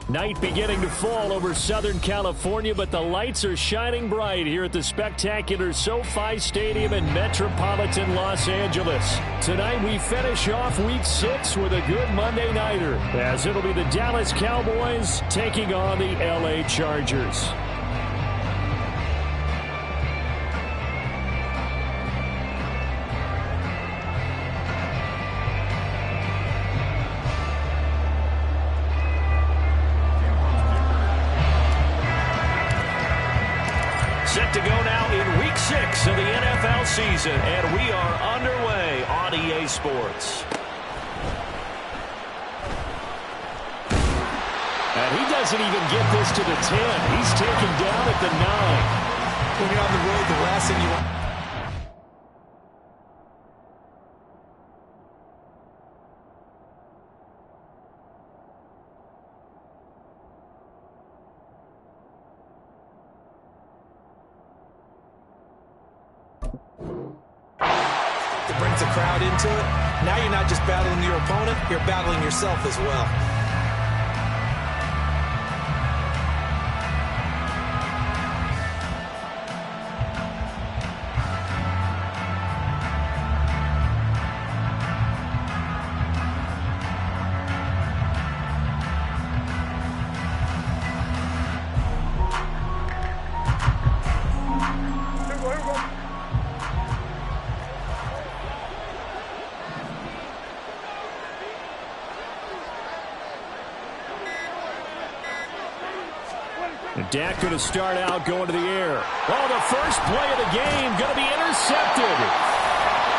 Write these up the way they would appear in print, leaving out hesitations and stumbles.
Night beginning to fall over Southern California, but the lights are shining bright here at the spectacular SoFi Stadium in metropolitan Los Angeles. Tonight we finish off Week 6 with a good Monday nighter, as it'll be the Dallas Cowboys taking on the LA Chargers. Set to go now in Week 6 of the NFL season, and we are underway on EA Sports. And he doesn't even get this to the 10. He's taken down at the 9. When you're on the road, the last thing you want... It brings the crowd into it. Now you're not just battling your opponent, you're battling yourself as well. Dak going to start out going to the air. Oh, the first play of the game going to be intercepted.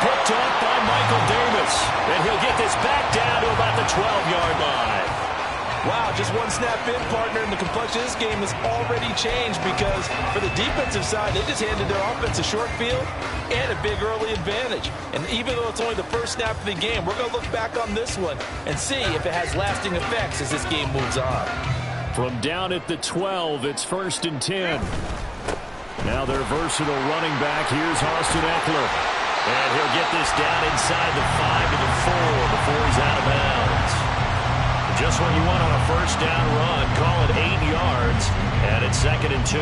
Picked off by Michael Davis. And he'll get this back down to about the 12-yard line. Wow, just one snap in, partner, and the complexion of this game has already changed because for the defensive side, they just handed their offense a short field and a big early advantage. And even though it's only the first snap of the game, we're going to look back on this one and see if it has lasting effects as this game moves on. From down at the 12, it's 1st and 10. Now their versatile running back. Here's Austin Eckler. And he'll get this down inside the 5 to the 4 before he's out of bounds. Just what you want on a first down run. Call it 8 yards. And it's 2nd and 2.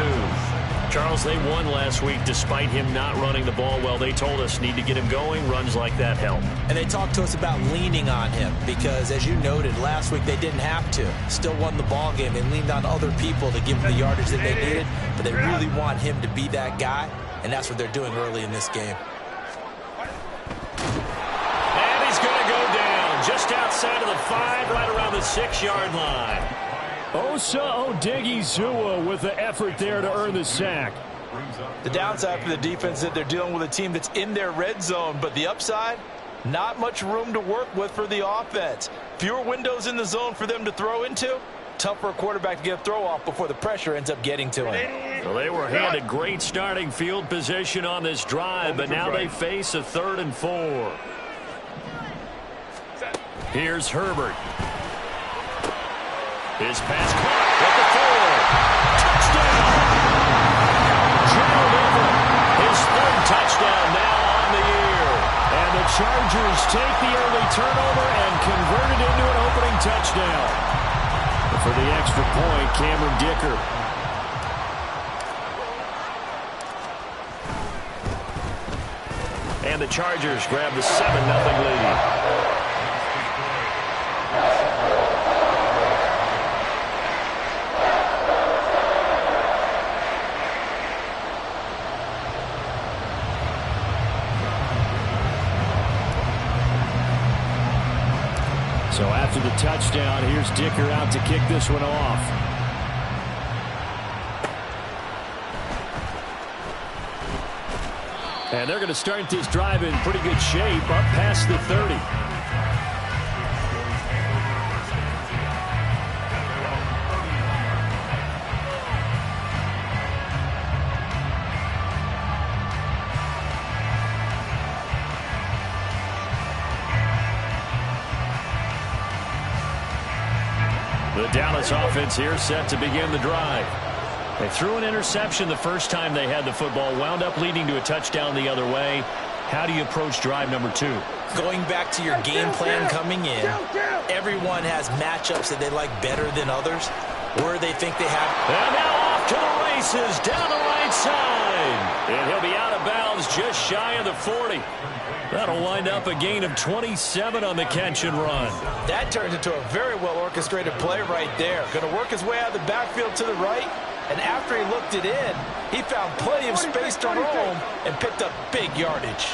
Charles, they won last week despite him not running the ball well. They told us need to get him going. Runs like that help. And they talked to us about leaning on him because, as you noted, last week they didn't have to. Still won the ball game. They leaned on other people to give them the yardage that they needed, but they really want him to be that guy, and that's what they're doing early in this game. And he's going to go down just outside of the 5, right around the 6-yard line. Osa Odighizuwa with the effort there to earn the sack. The downside for the defense is that they're dealing with a team that's in their red zone, but the upside, not much room to work with for the offense. Fewer windows in the zone for them to throw into. Tough for a quarterback to get a throw off before the pressure ends up getting to him. Well, they were handed great starting field position on this drive, but now they face a 3rd and 4. Here's Herbert. His pass caught at the 4. Touchdown! Gerald Everett, his 3rd touchdown now on the year. And the Chargers take the early turnover and convert it into an opening touchdown. For the extra point, Cameron Dicker. And the Chargers grab the 7-0 lead. So after the touchdown, here's Dicker out to kick this one off. And they're going to start this drive in pretty good shape, up past the 30. The Dallas offense here set to begin the drive. They threw an interception the first time they had the football, wound up leading to a touchdown the other way. How do you approach drive number 2? Going back to your game plan coming in, everyone has matchups that they like better than others. where they think they have. And now off to the races down the right side. And he'll be out of bounds just shy of the 40. That'll wind up a gain of 27 on the catch and run. That turns into a very well-orchestrated play right there. Going to work his way out of the backfield to the right. And after he looked it in, he found plenty of space to roam and picked up big yardage.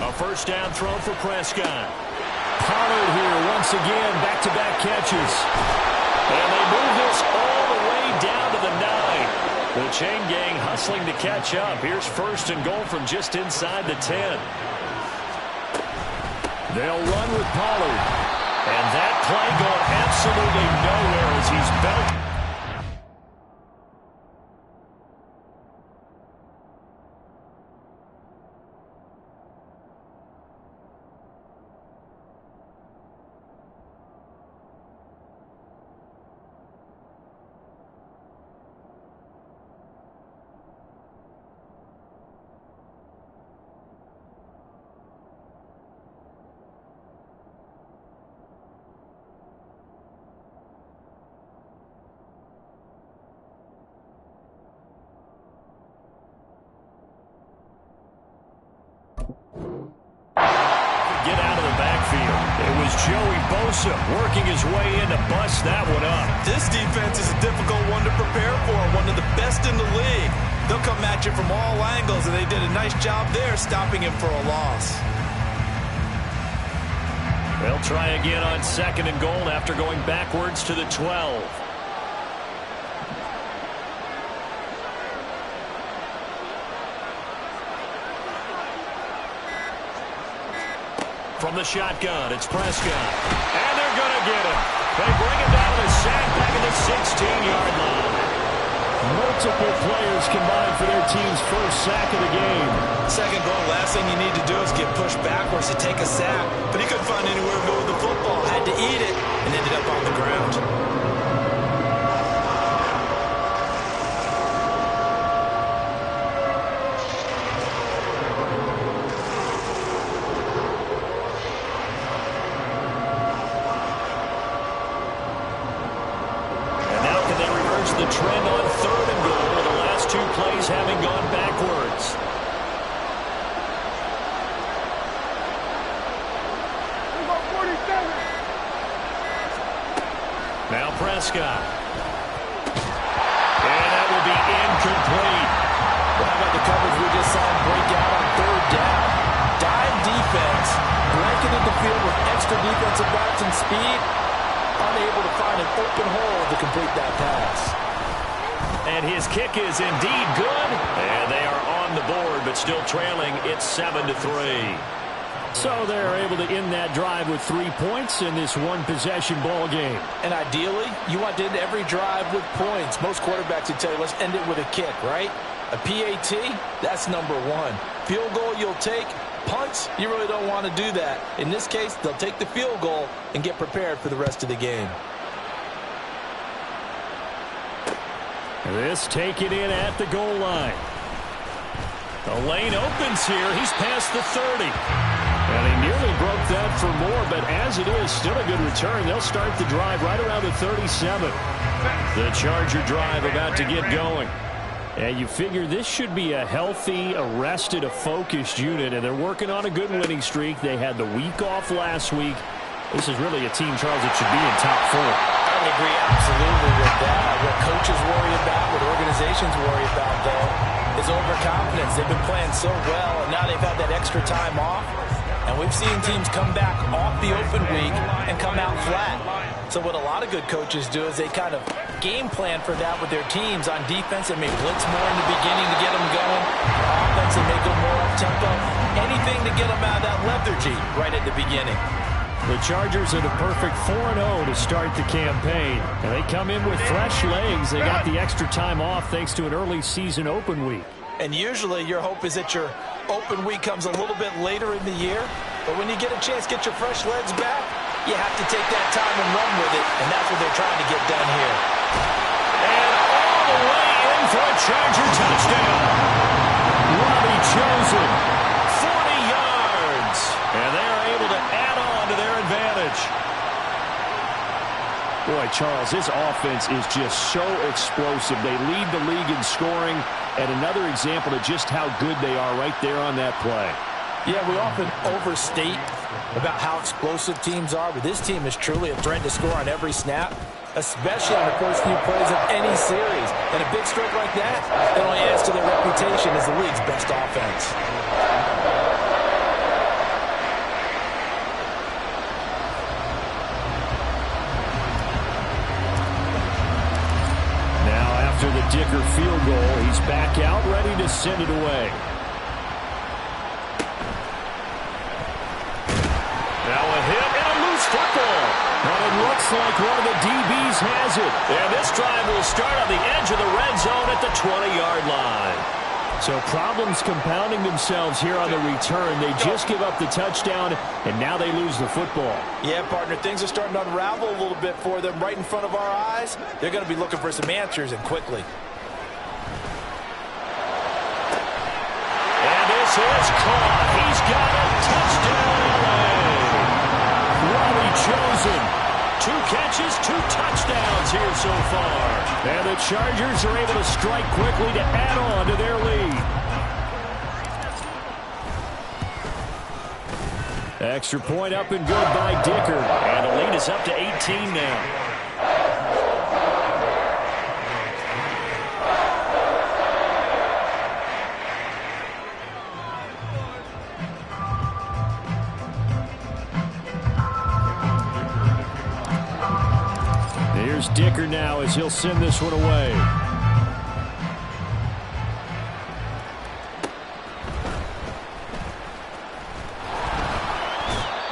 A first down throw for Prescott. Pollard here once again, back-to-back catches. And they move this all the way down to the 9. The chain gang hustling to catch up. Here's first and goal from just inside the 10. They'll run with Pollard. And that play going absolutely nowhere as he's belted. Working his way in to bust that one up. This defense is a difficult one to prepare for, one of the best in the league. They'll come at you from all angles, and they did a nice job there stopping him for a loss. They'll try again on second and goal after going backwards to the 12. From the shotgun, it's Prescott. And they're going to get him. They bring him down with a sack back at the 16-yard line. Multiple players combined for their team's first sack of the game. Second goal, last thing you need to do is get pushed backwards to take a sack. But he couldn't find anywhere to go with the football. Had to eat it and ended up on the ground. Trend on third and goal with the last two plays having gone backwards. Now Prescott. And that will be incomplete. How about the coverage we just saw him break out on third down? Dime defense, blanketed the field with extra defensive backs and speed, unable to find an open hole to complete that pass. And his kick is indeed good. And they are on the board, but still trailing. It's 7-3. So they're able to end that drive with 3 points in this one-possession ball game. And ideally, you want to end every drive with points. Most quarterbacks would tell you, let's end it with a kick, right? A PAT, that's number one. Field goal you'll take. Punts, you really don't want to do that. In this case, they'll take the field goal and get prepared for the rest of the game. This taken in at the goal line. The lane opens here. He's past the 30. And he nearly broke that for more, but as it is, still a good return. They'll start the drive right around the 37. The Charger drive about to get going. And you figure this should be a healthy, arrested, a focused unit, and they're working on a good winning streak. They had the week off last week. This is really a team, Charles, that should be in top 4. I would agree absolutely with that. What coaches worry about, what organizations worry about, though, is overconfidence. They've been playing so well, and now they've had that extra time off. And we've seen teams come back off the open week and come out flat. So what a lot of good coaches do is they kind of game plan for that with their teams. On defense, they may blitz more in the beginning to get them going. Offense, they may go more up-tempo. Anything to get them out of that lethargy right at the beginning. The Chargers are the perfect 4-0 to start the campaign. And they come in with fresh legs. They got the extra time off thanks to an early season open week. And usually your hope is that your open week comes a little bit later in the year. But when you get a chance to get your fresh legs back, you have to take that time and run with it. And that's what they're trying to get done here. And all the way in for a Charger touchdown. Robbie Chosen, 40 yards. And they're able to add on to their advantage. Boy, Charles, this offense is just so explosive. They lead the league in scoring, and another example of just how good they are right there on that play. Yeah, we often overstate about how explosive teams are, but this team is truly a threat to score on every snap, especially on the first few plays of any series. And a big stroke like that, it only adds to their reputation as the league's best offense. Now, after the Dicker field goal, he's back out, ready to send it away. Now a hit and a loose football. But it looks like one of the DBs has it. And this drive will start on the edge of the red zone at the 20-yard line. So problems compounding themselves here on the return. They just give up the touchdown, and now they lose the football. Yeah, partner, things are starting to unravel a little bit for them right in front of our eyes. They're going to be looking for some answers, and quickly. And this is caught. He's got a touchdown, LA. Wally chosen. 2 catches, 2 touchdowns here so far. And the Chargers are able to strike quickly to add on to their lead. Extra point up and good by Dicker. And the lead is up to 18 now. Here's Dicker now as he'll send this one away.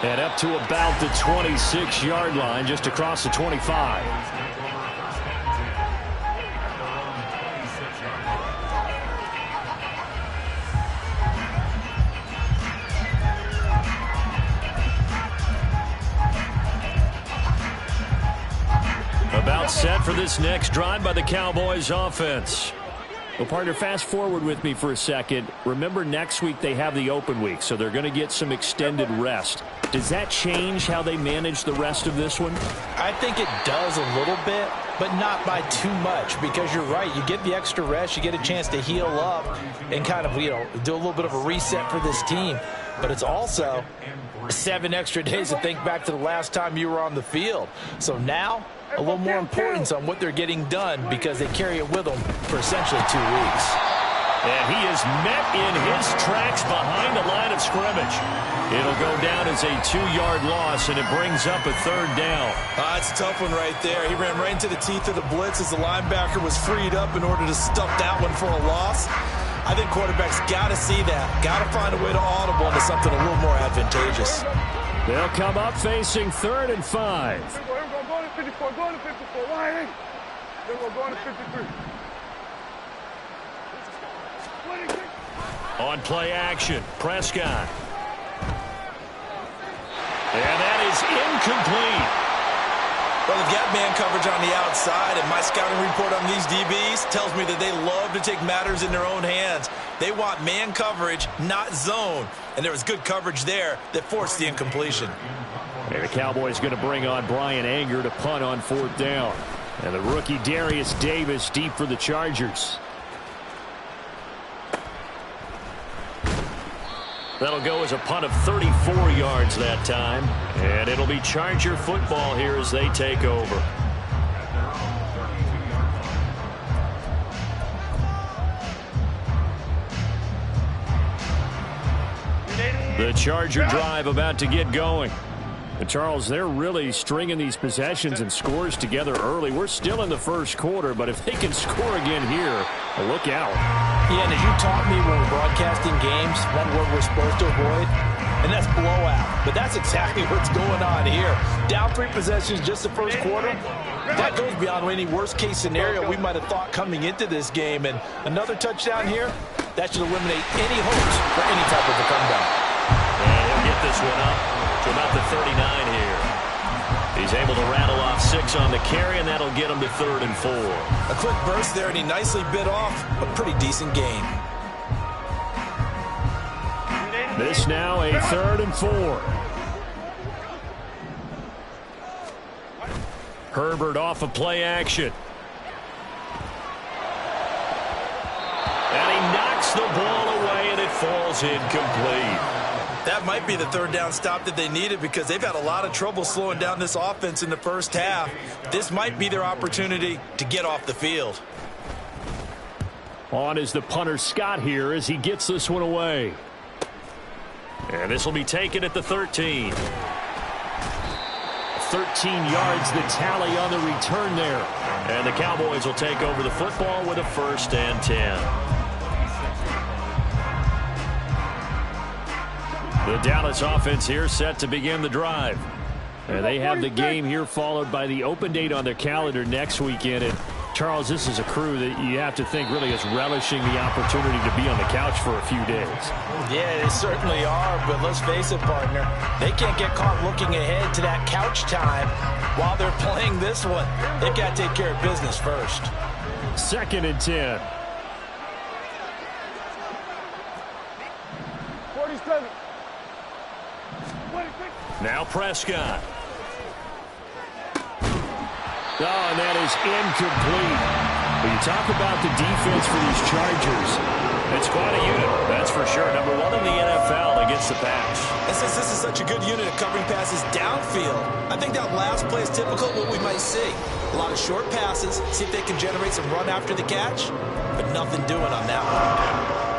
And up to about the 26-yard line, just across the 25. About set for this next drive by the Cowboys offense. Well, partner, fast forward with me for a second. Remember, next week they have the open week, so they're going to get some extended rest. Does that change how they manage the rest of this one? I think it does a little bit, but not by too much, because you're right. You get the extra rest, you get a chance to heal up and kind of, do a little bit of a reset for this team. But it's also 7 extra days to think back to the last time you were on the field. So now, a little more importance on what they're getting done because they carry it with them for essentially 2 weeks. And he is met in his tracks behind the line of scrimmage. It'll go down as a 2-yard loss, and it brings up a 3rd down. It's a tough one right there. He ran right into the teeth of the blitz as the linebacker was freed up in order to stuff that one for a loss. I think quarterbacks got to see that. Got to find a way to audible into something a little more advantageous. They'll come up facing 3rd and 5. Go to 54, go to 54. Why? Then we'll go to 53. On play action, Prescott. And that is incomplete. Well, they've got man coverage on the outside, and my scouting report on these DBs tells me that they love to take matters in their own hands. They want man coverage, not zone. And there was good coverage there that forced the incompletion. And the Cowboys going to bring on Brian Anger to punt on 4th down. And the rookie Darius Davis deep for the Chargers. That'll go as a punt of 34 yards that time. And it'll be Charger football here as they take over. The Charger drive about to get going. And Charles, they're really stringing these possessions and scores together early. We're still in the first quarter, but if they can score again here, look out. Yeah, and as you taught me when we're broadcasting games, one word we're supposed to avoid, and that's blowout. But that's exactly what's going on here. Down 3 possessions just the first quarter. That goes beyond any worst-case scenario we might have thought coming into this game. And another touchdown here, that should eliminate any hopes for any type of a comeback. And he'll get this one up to about the 39 here. He's able to rattle off 6 on the carry, and that'll get him to 3rd and 4. A quick burst there, and he nicely bit off a pretty decent gain. This now a 3rd and 4. Herbert off of play action. And he knocks the ball away, and it falls incomplete. That might be the third down stop that they needed because they've had a lot of trouble slowing down this offense in the first half. This might be their opportunity to get off the field. On is the punter Scott here as he gets this one away. And this will be taken at the 13. 13 yards the tally on the return there. And the Cowboys will take over the football with a 1st and 10. The Dallas offense here set to begin the drive. And they have the game here followed by the open date on their calendar next weekend. And Charles, this is a crew that you have to think really is relishing the opportunity to be on the couch for a few days. Yeah, they certainly are, but let's face it, partner. They can't get caught looking ahead to that couch time while they're playing this one. They've got to take care of business first. 2nd and 10. 47. Now Prescott. Oh, and that is incomplete. When you talk about the defense for these Chargers, it's quite a unit, that's for sure. Number 1 in the NFL against the pass. And since this is such a good unit of covering passes downfield, I think that last play is typical of what we might see. A lot of short passes, see if they can generate some run after the catch, but nothing doing on that one.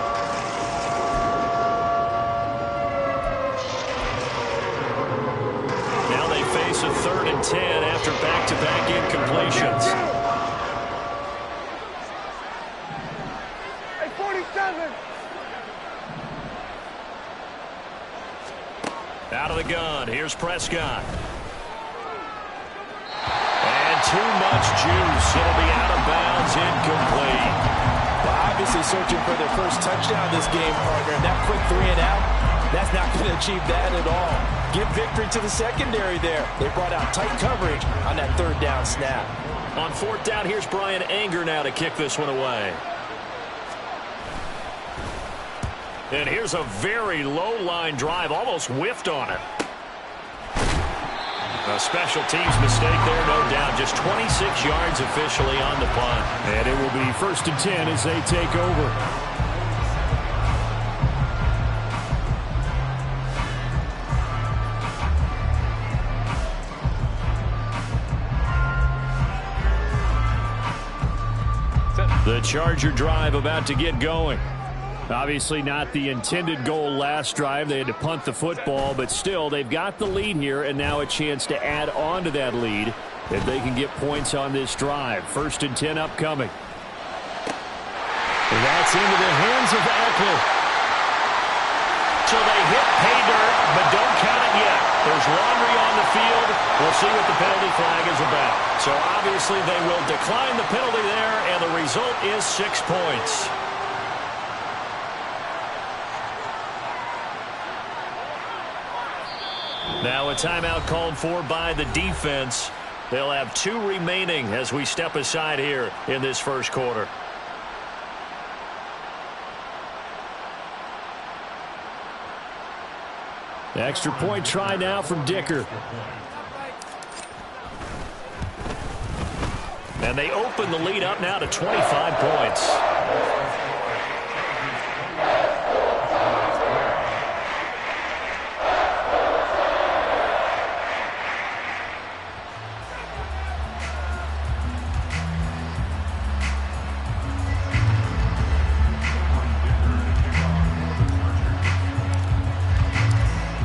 Face a 3rd and 10 after back-to-back incompletions. Hey, 47. Out of the gun, here's Prescott. And too much juice. It'll be out of bounds, incomplete. Well, obviously searching for their first touchdown this game, partner. And that quick 3 and out, that's not going to achieve that at all. Give victory to the secondary there. They brought out tight coverage on that 3rd down snap. On 4th down, here's Brian Anger now to kick this one away. And here's a very low line drive, almost whiffed on it. A special teams mistake there, no doubt. Just 26 yards officially on the punt. And it will be 1st and 10 as they take over. The Charger drive about to get going. Obviously not the intended goal last drive. They had to punt the football, but still they've got the lead here and now a chance to add on to that lead if they can get points on this drive. 1st and 10 upcoming. That's into the hands of Eckler. So they hit pay dirt, but don't count it yet. There's laundry on the field. We'll see what the penalty flag is about. So obviously they will decline the penalty there, and the result is 6 points. Now a timeout called for by the defense. They'll have 2 remaining as we step aside here in this first quarter. The extra point try now from Dicker. And they open the lead up now to 25 points.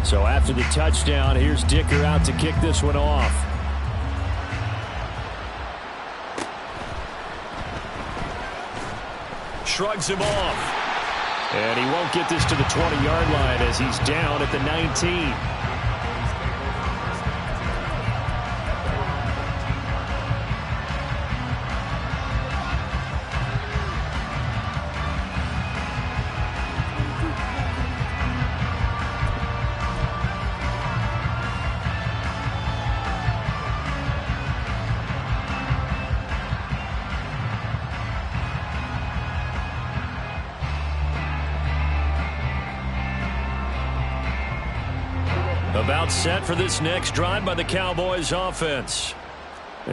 So after the touchdown, here's Dicker out to kick this one off. Shrugs him off. And he won't get this to the 20-yard line as he's down at the 19. About set for this next drive by the Cowboys offense.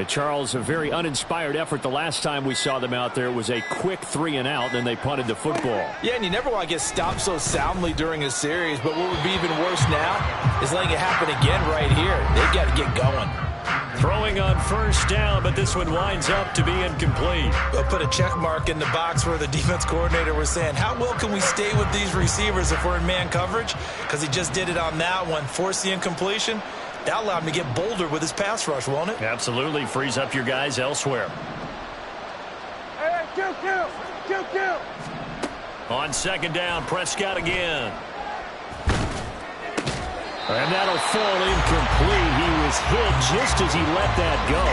Charles, a very uninspired effort the last time we saw them out there. It was a quick 3-and-out, then they punted the football. Yeah, and you never want to get stopped so soundly during a series, but what would be even worse now is letting it happen again right here. They've got to get going. Throwing on first down, but this one winds up to be incomplete. They'll put a check mark in the box where the defense coordinator was saying, how well can we stay with these receivers if we're in man coverage? Because he just did it on that one, forced the incompletion. That allowed him to get bolder with his pass rush, won't it? Absolutely. Frees up your guys elsewhere. Hey, kill. On second down, Prescott again. And that'll fall incomplete. He was hit just as he let that go.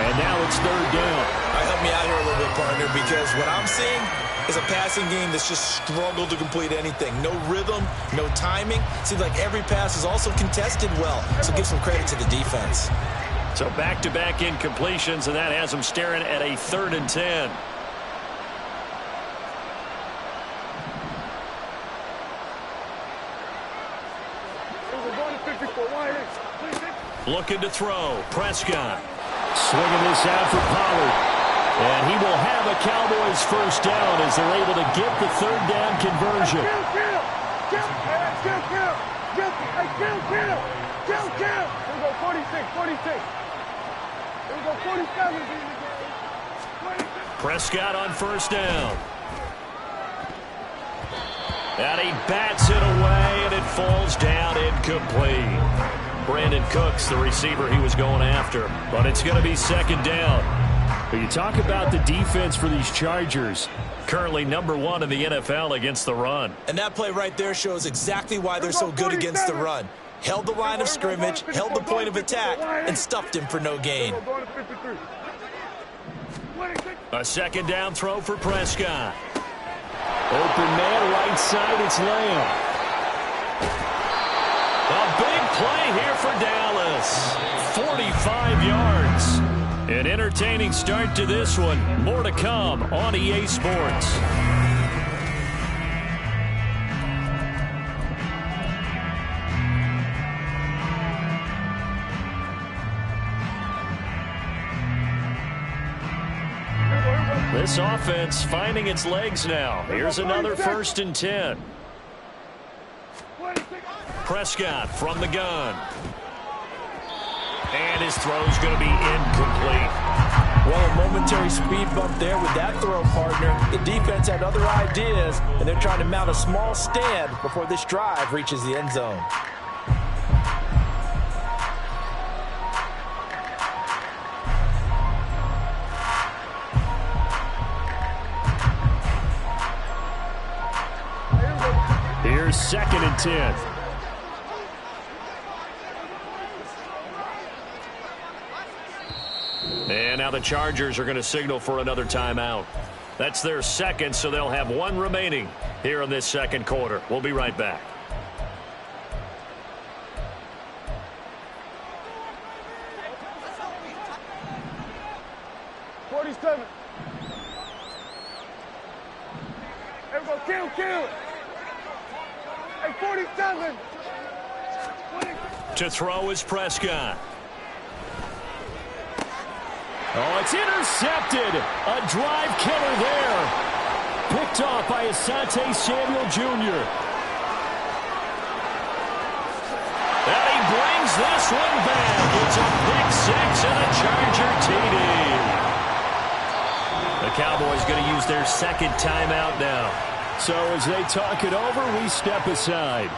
And now it's third down. All right, help me out here a little bit, partner, because what I'm seeing is a passing game that's just struggled to complete anything. No rhythm, no timing. Seems like every pass is also contested well. So give some credit to the defense. So back-to-back incompletions, and that has them staring at a 3rd and 10. Looking to throw. Prescott. Swinging this out for Pollard. And he will have a Cowboys first down as they're able to get the 3rd down conversion. Kill. Here we go, 46. Here we go, 47. Prescott on first down. And he bats it away, and it falls down incomplete. Brandon Cooks, the receiver he was going after. But it's going to be 2nd down. But you talk about the defense for these Chargers. Currently #1 in the NFL against the run. And that play right there shows exactly why they're so good against the run. Held the line of scrimmage, held the point of attack, and stuffed him for no gain. A 2nd down throw for Prescott. Open man, right side, it's Lamb. A big play here for Dallas. 45 yards. An entertaining start to this one. More to come on EA Sports. This offense finding its legs now. Here's another 1st and 10. Prescott from the gun. And his throw's going to be incomplete. Well, a momentary speed bump there with that throw, partner. The defense had other ideas, and they're trying to mount a small stand before this drive reaches the end zone. Here's 2nd and 10. And now the Chargers are going to signal for another timeout. That's their 2nd, so they'll have 1 remaining here in this 2nd quarter. We'll be right back. Kill. Hey, 47. To throw is Prescott. Oh, it's intercepted. A drive killer there. Picked off by Asante Samuel Jr. And he brings this one back. It's a pick 6 and a Charger TD. The Cowboys going to use their 2nd timeout now. So as they talk it over, we step aside.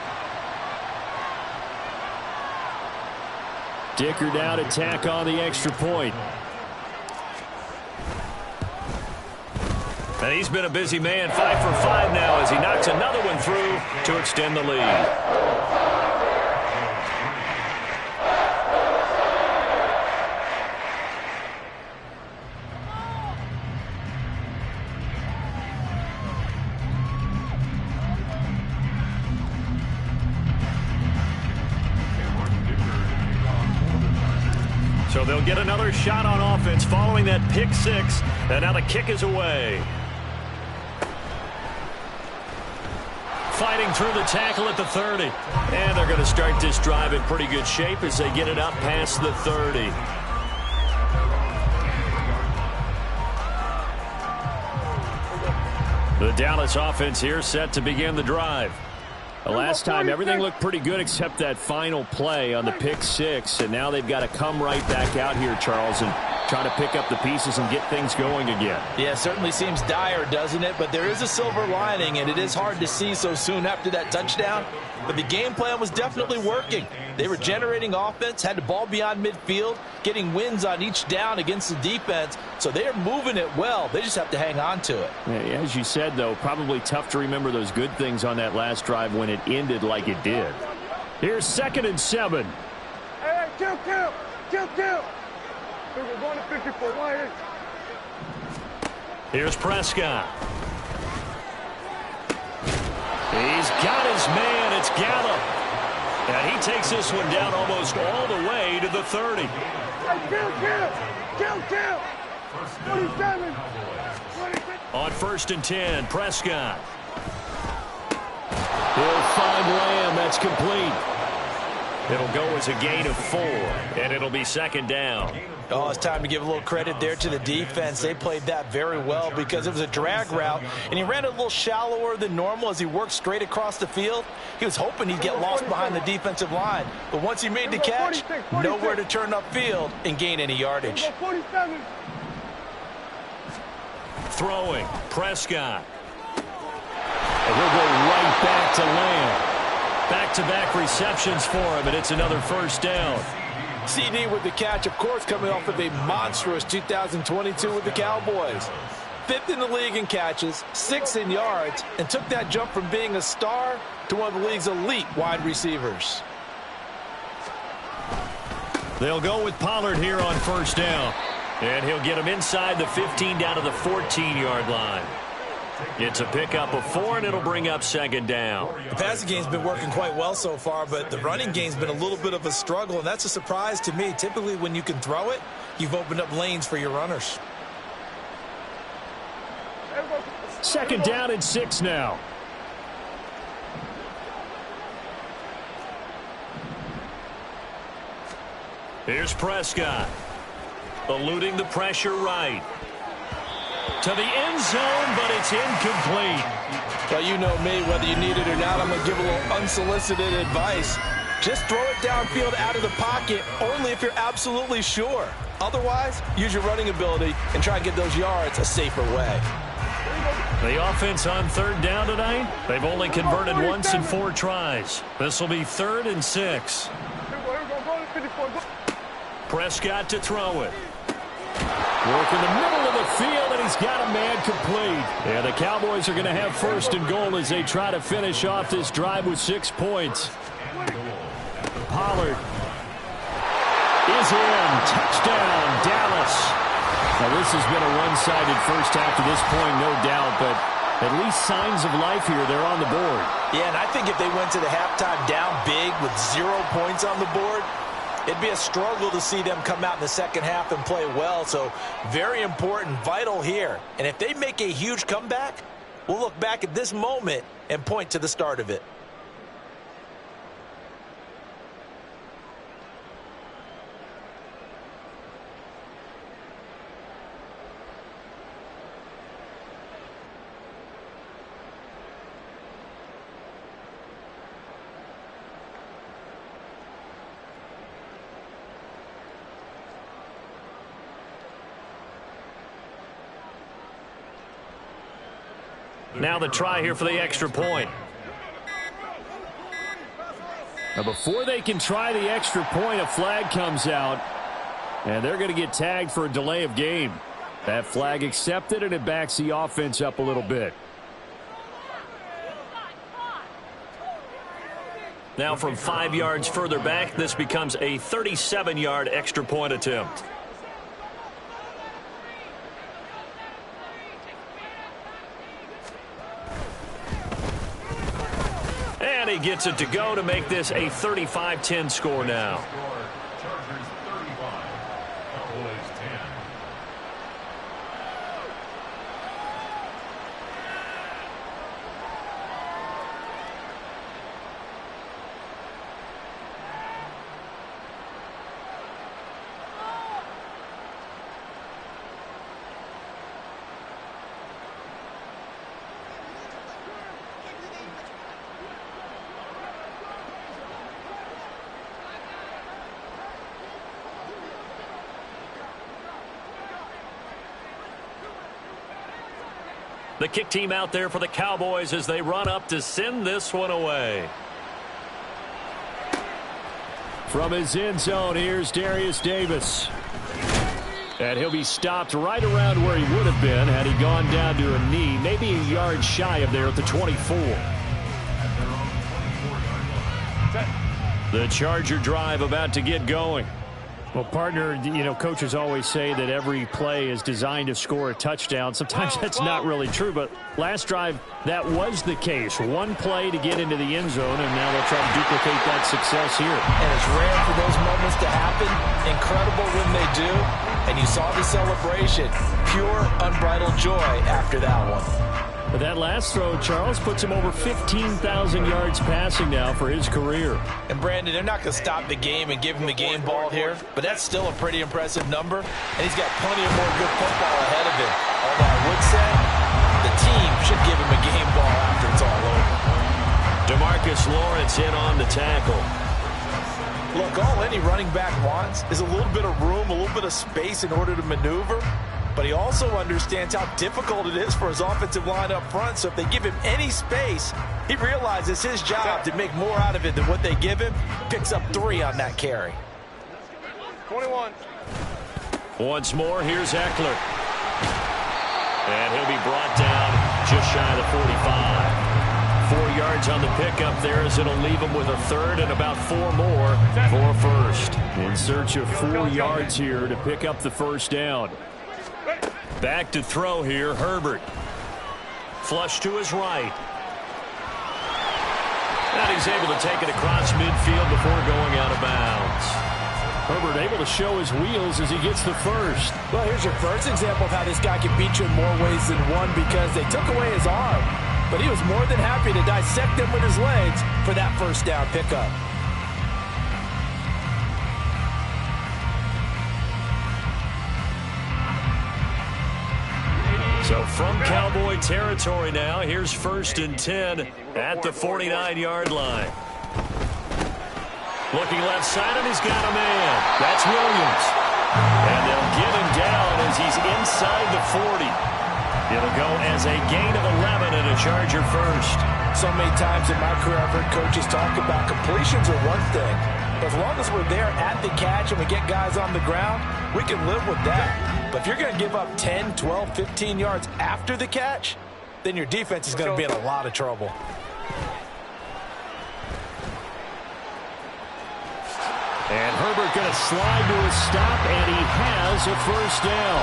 Dicker down to tack on the extra point. And he's been a busy man, 5 for 5 now as he knocks another one through to extend the lead. So they'll get another shot on offense following that pick 6. And now the kick is away. Fighting through the tackle at the 30. And they're going to start this drive in pretty good shape as they get it up past the 30. The Dallas offense here set to begin the drive. The last time, everything looked pretty good except that final play on the pick six. And now they've got to come right back out here, Charles, and try to pick up the pieces and get things going again. Yeah, it certainly seems dire, doesn't it? But there is a silver lining, and it is hard to see so soon after that touchdown. But the game plan was definitely working. They were generating offense, had the ball beyond midfield, getting wins on each down against the defense. So they are moving it well. They just have to hang on to it. Yeah, as you said, though, probably tough to remember those good things on that last drive when it ended like it did. Here's 2nd and 7. Hey, kill. We're going to 54. Why? Here's Prescott. He's got his man. It's Gallup. And he takes this one down almost all the way to the 30. Hey, kill. 27. On 1st and 10, Prescott. He'll find Lamb. That's complete. It'll go as a gain of 4, and it'll be 2nd down. Oh, it's time to give a little credit there to the defense. They played that very well because it was a drag route, and he ran it a little shallower than normal as he worked straight across the field. He was hoping he'd get lost behind the defensive line, but once he made the catch, nowhere to turn upfield and gain any yardage. 47. Throwing, Prescott. And he'll go right back to Lamb. Back-to-back receptions for him, and it's another 1st down. CD with the catch, of course, coming off of a monstrous 2022 with the Cowboys. 5th in the league in catches, 6th in yards, and took that jump from being a star to one of the league's elite wide receivers. They'll go with Pollard here on 1st down. And he'll get him inside the 15 down to the 14-yard line. It's a pickup of 4, and it'll bring up 2nd down. The passing game's been working quite well so far, but the running game's been a little bit of a struggle, and that's a surprise to me. Typically, when you can throw it, you've opened up lanes for your runners. 2nd down and 6 now. Here's Prescott. Eluding the pressure right. To the end zone, but it's incomplete. Well, you know me, whether you need it or not, I'm going to give a little unsolicited advice. Just throw it downfield out of the pocket, only if you're absolutely sure. Otherwise, use your running ability and try and get those yards a safer way. The offense on 3rd down tonight, they've only converted once in 4 tries. This will be 3rd and 6. Prescott to throw it. Work in the middle of the field, and he's got a man complete. Yeah, the Cowboys are going to have 1st and goal as they try to finish off this drive with 6 points. Pollard is in. Touchdown, Dallas. Now, this has been a one-sided first half to this point, no doubt, but at least signs of life here. They're on the board. Yeah, and I think if they went to the halftime down big with 0 points on the board, it'd be a struggle to see them come out in the second half and play well. So very important, vital here. And if they make a huge comeback, we'll look back at this moment and point to the start of it. Now the try here for the extra point. Now before they can try the extra point, a flag comes out, and they're going to get tagged for a delay of game. That flag accepted, and it backs the offense up a little bit. Now from 5 yards further back, this becomes a 37-yard extra point attempt. And he gets it to go to make this a 35-10 score now. Chargers 35, Cowboys 10. The kick team out there for the Cowboys as they run up to send this one away. From his end zone, here's Darius Davis. And he'll be stopped right around where he would have been had he gone down to a knee, maybe a yard shy of there at the 24. The Charger drive about to get going. Well, partner, coaches always say that every play is designed to score a touchdown. Sometimes that's not really true, but last drive, that was the case. One play to get into the end zone, and now they'll try to duplicate that success here. And it's rare for those moments to happen. Incredible when they do. And you saw the celebration. Pure, unbridled joy after that one. But that last throw, Charles, puts him over 15,000 yards passing now for his career. And, Brandon, they're not going to stop the game and give him the game ball here, but that's still a pretty impressive number, and he's got plenty of more good football ahead of him. Although I would say the team should give him a game ball after it's all over. DeMarcus Lawrence in on the tackle. Look, all any running back wants is a little bit of room, a little bit of space in order to maneuver. But he also understands how difficult it is for his offensive line up front. So if they give him any space, he realizes his job to make more out of it than what they give him. Picks up 3 on that carry. 21. Once more, here's Eckler. And he'll be brought down just shy of the 45. 4 yards on the pickup there as it'll leave him with a third and about 4 more for a first. In search of 4 yards here to pick up the first down. Back to throw here, Herbert. Flush to his right. And he's able to take it across midfield before going out of bounds. Herbert able to show his wheels as he gets the first. Well, here's your first example of how this guy can beat you in more ways than one, because they took away his arm, but he was more than happy to dissect them with his legs for that first down pickup. So from Cowboy territory now, here's 1st and 10 at the 49-yard line. Looking left side, and he's got a man. That's Williams. And they'll get him down as he's inside the 40. It'll go as a gain of 11 and a Charger first. So many times in my career I've heard coaches talk about completions are one thing. But as long as we're there at the catch and we get guys on the ground, we can live with that. But if you're going to give up 10, 12, 15 yards after the catch, then your defense is going to be in a lot of trouble. And Herbert going to slide to a stop, and he has a first down.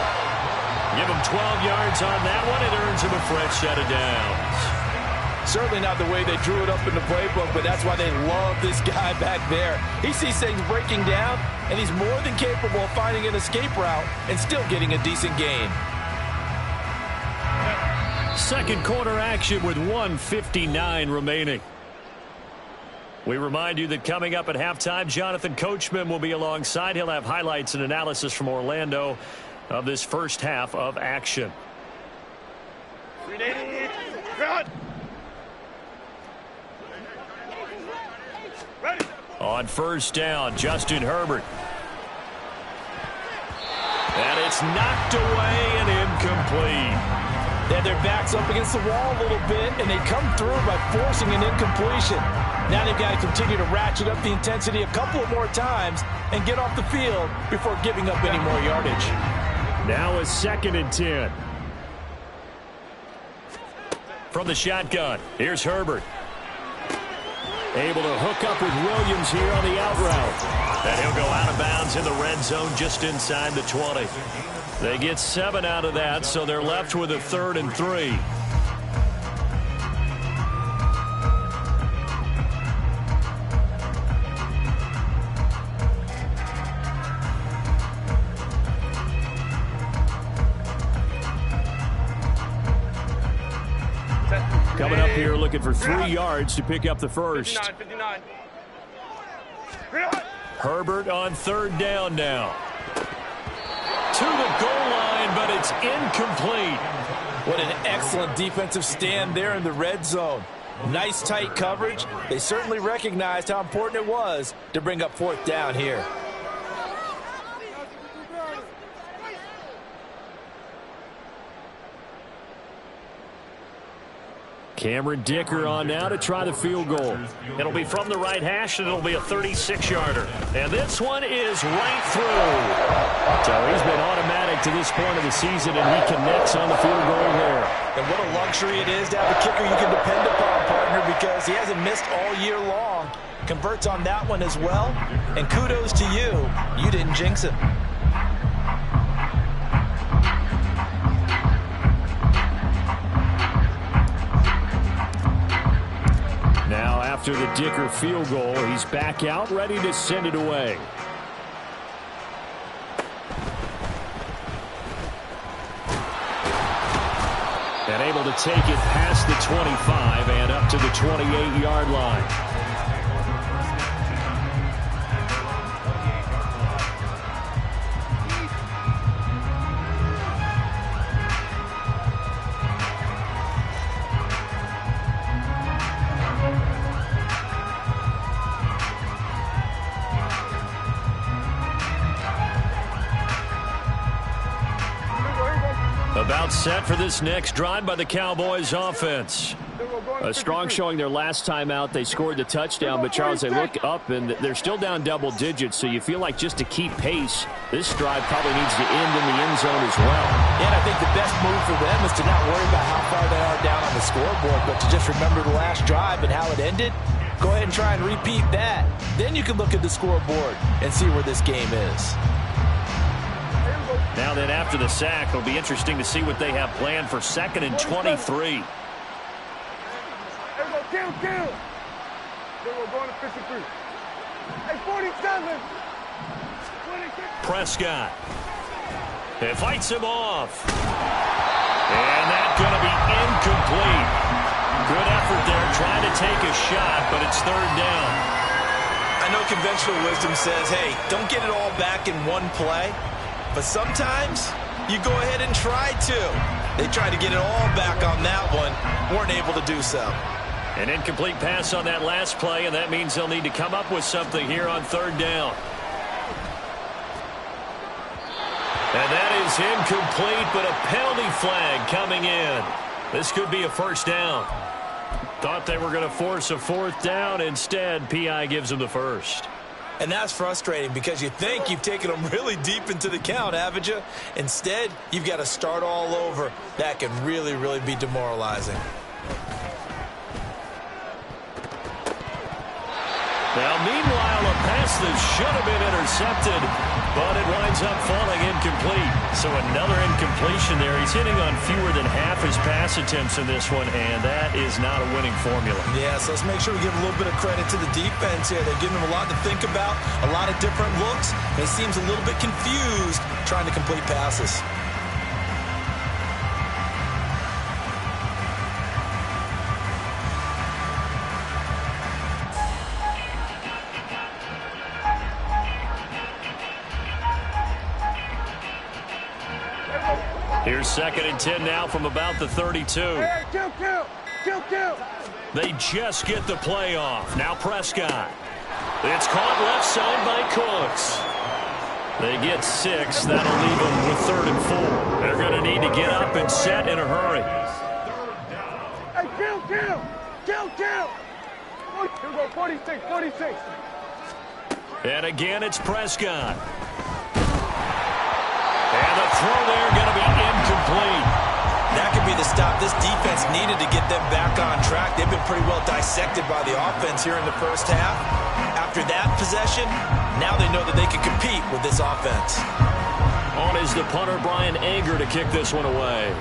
Give him 12 yards on that one. It earns him a fresh set of downs. Certainly not the way they drew it up in the playbook, but that's why they love this guy back there. He sees things breaking down, and he's more than capable of finding an escape route and still getting a decent gain. Second quarter action with 1:59 remaining. We remind you that coming up at halftime, Jonathan Coachman will be alongside. He'll have highlights and analysis from Orlando of this first half of action. On first down, Justin Herbert. And it's knocked away and incomplete. They had their backs up against the wall a little bit, and they come through by forcing an incompletion. Now they've got to continue to ratchet up the intensity a couple of more times and get off the field before giving up any more yardage. Now a 2nd and 10. From the shotgun, here's Herbert. Able to hook up with Williams here on the out route. And he'll go out of bounds in the red zone just inside the 20. They get 7 out of that, so they're left with a 3rd and 3. Coming up here looking for 3 yards to pick up the first. 59. Herbert on 3rd down now. To the goal line, but it's incomplete. What an excellent defensive stand there in the red zone. Nice tight coverage. They certainly recognized how important it was to bring up 4th down here. Cameron Dicker on now to try the field goal. It'll be from the right hash, and it'll be a 36-yarder. And this one is right through. So he's been automatic to this point of the season, and he connects on the field goal there. And what a luxury it is to have a kicker you can depend upon, partner, because he hasn't missed all year long. Converts on that one as well. And kudos to you. You didn't jinx him. Now after the Dicker field goal, he's back out, ready to send it away. And able to take it past the 25 and up to the 28-yard line. About set for this next drive by the Cowboys offense. A strong showing their last time out. They scored the touchdown, but Charles, they look up and they're still down double digits, so you feel like just to keep pace, this drive probably needs to end in the end zone as well. Yeah, and I think the best move for them is to not worry about how far they are down on the scoreboard, but to just remember the last drive and how it ended. Go ahead and try and repeat that. Then you can look at the scoreboard and see where this game is. Now then, after the sack, it'll be interesting to see what they have planned for 2nd and 23. There we go, kill. Then we're going to 53. Hey, 47. 26. Prescott. It fights him off. And that's going to be incomplete. Good effort there, trying to take a shot, but it's 3rd down. I know conventional wisdom says, hey, don't get it all back in one play. But sometimes you go ahead and try to. They tried to get it all back on that one. Weren't able to do so. An incomplete pass on that last play, and that means they'll need to come up with something here on 3rd down. And that is incomplete, but a penalty flag coming in. This could be a 1st down. Thought they were going to force a 4th down. Instead, P.I. gives them the 1st. And that's frustrating because you think you've taken them really deep into the count, haven't you? Instead, you've got to start all over. That can really, really be demoralizing. Now, meanwhile, a pass that should have been intercepted, but it winds up falling incomplete. So another incompletion there. He's hitting on fewer than half his pass attempts in this one, and that is not a winning formula. Yeah, so let's make sure we give a little bit of credit to the defense here. They're giving them a lot to think about, a lot of different looks, and he seems a little bit confused trying to complete passes. Here's 2nd and 10 now from about the 32. Hey, kill. They just get the play off. Now Prescott. It's caught left side by Cooks. They get 6. That'll leave them with 3rd and 4. They're going to need to get up and set in a hurry. Hey, kill. Here we go, 46. And again, it's Prescott. And the throw there going to be incomplete. That could be the stop this defense needed to get them back on track. They've been pretty well dissected by the offense here in the first half. After that possession, now they know that they can compete with this offense. On is the punter, Brian Anger, to kick this one away.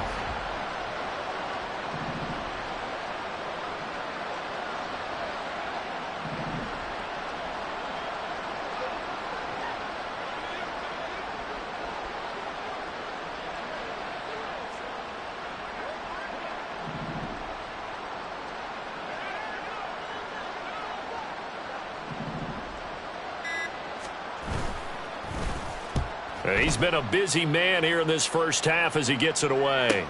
He's been a busy man here in this first half as he gets it away.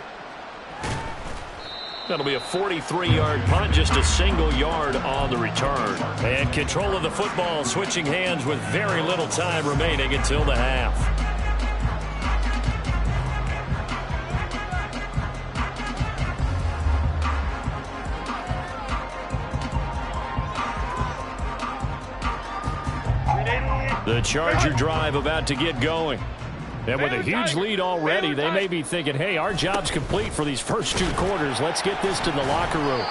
That'll be a 43-yard punt, just a single yard on the return. And control of the football switching hands with very little time remaining until the half. The Charger drive about to get going. And with a huge lead already, they may be thinking, hey, our job's complete for these first 2 quarters. Let's get this to the locker room.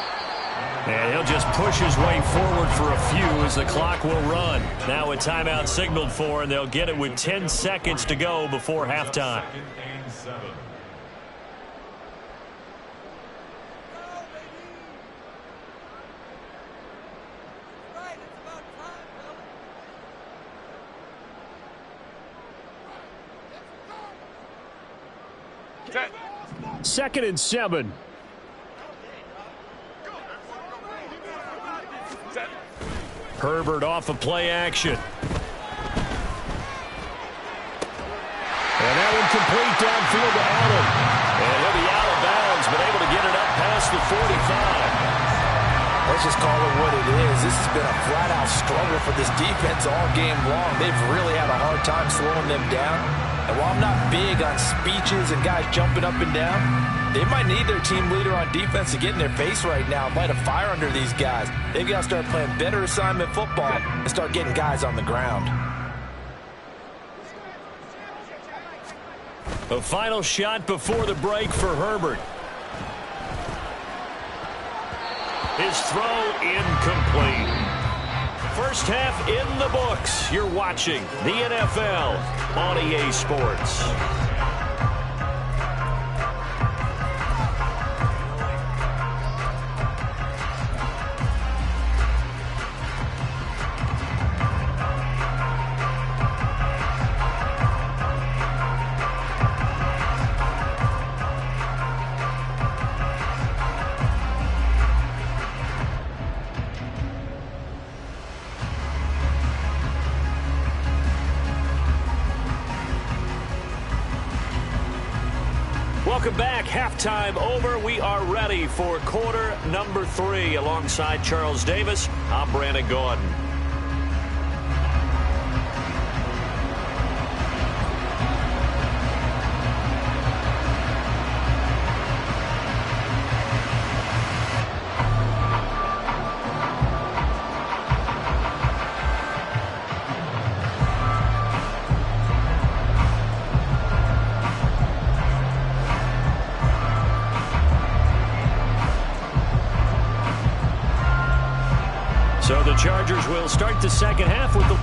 And he'll just push his way forward for a few as the clock will run. Now a timeout signaled for, and they'll get it with 10 seconds to go before halftime. Second and 7. Herbert off of play action. And that one complete downfield to Allen. And he'll be out of bounds, but able to get it up past the 45. Let's just call it what it is. This has been a flat-out struggle for this defense all game long. They've really had a hard time slowing them down. And while I'm not big on speeches and guys jumping up and down, they might need their team leader on defense to get in their face right now and light a fire under these guys. They've got to start playing better assignment football and start getting guys on the ground. A final shot before the break for Herbert. His throw incomplete. First half in the books. You're watching the NFL on EA Sports. Welcome back. Halftime over. We are ready for quarter number 3. Alongside Charles Davis, I'm Brandon Gordon. So the Chargers will start the second half with the